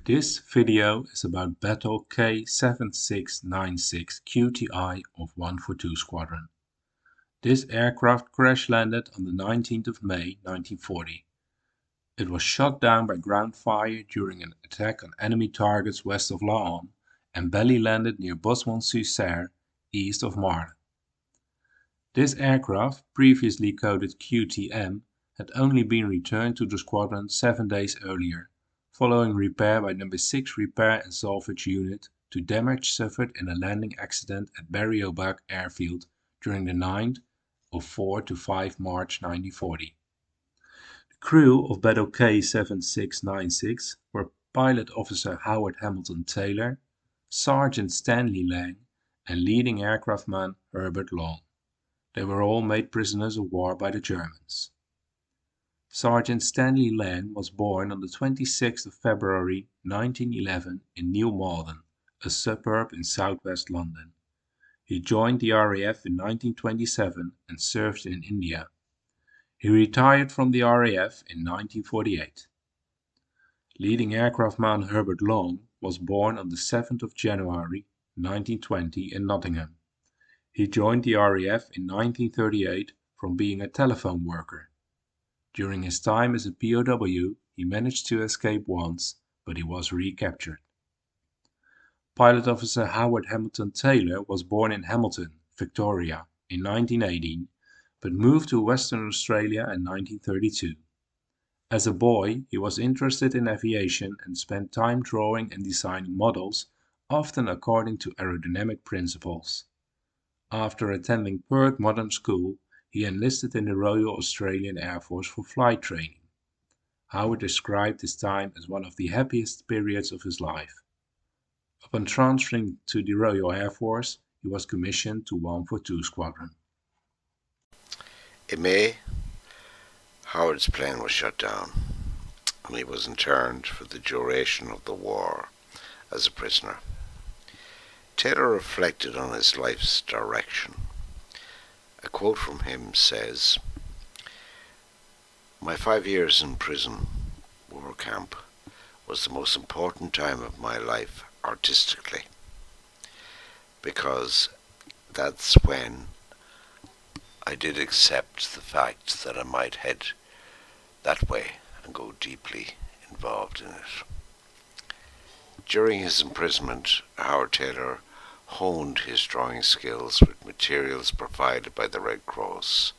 This video is about Battle K7696 QTI of 142 Squadron. This aircraft crash-landed on the 19th of May 1940. It was shot down by ground fire during an attack on enemy targets west of Laon and belly-landed near Bosmont-sur-Serre, east of Marle. This aircraft, previously coded QTM, had only been returned to the squadron 7 days earlier, following repair by No. 6 Repair and Salvage Unit to damage suffered in a landing accident at Berry-au-Bac airfield during the night of 4 to 5 March 1940. The crew of Battle K7696 were Pilot Officer Howard Hamilton Taylor, Sgt Stanley Lang, and leading aircraftman Herbert Long. They were all made prisoners of war by the Germans. Sgt Stanley Lang was born on the 26th of February 1911 in New Malden, a suburb in southwest London. He joined the RAF in 1927 and served in India. He retired from the RAF in 1948. Leading aircraftman Herbert Long was born on the 7th of January 1920 in Nottingham. He joined the RAF in 1938 from being a telephone worker. During his time as a POW, he managed to escape once, but he was recaptured. Pilot Officer Howard Hamilton Taylor was born in Hamilton, Victoria, in 1918, but moved to Western Australia in 1932. As a boy, he was interested in aviation and spent time drawing and designing models, often according to aerodynamic principles. After attending Perth Modern School, he enlisted in the Royal Australian Air Force for flight training. Howard described this time as one of the happiest periods of his life. Upon transferring to the Royal Air Force, he was commissioned to 142 Squadron. In May, Howard's plane was shut down, and he was interned for the duration of the war as a prisoner. Taylor reflected on his life's direction. A quote from him says, "My 5 years in prison, war camp, was the most important time of my life artistically, because that's when I did accept the fact that I might head that way and go deeply involved in it." During his imprisonment, Howard Taylor honed his drawing skills with materials provided by the Red Cross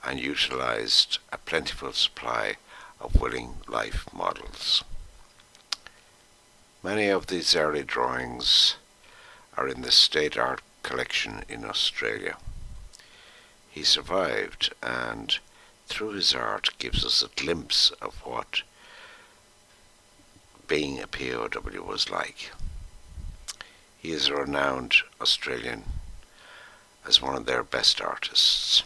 and utilized a plentiful supply of willing life models. Many of these early drawings are in the State Art Collection in Australia. He survived, and through his art gives us a glimpse of what being a POW was like. He is a renowned Australian as one of their best artists.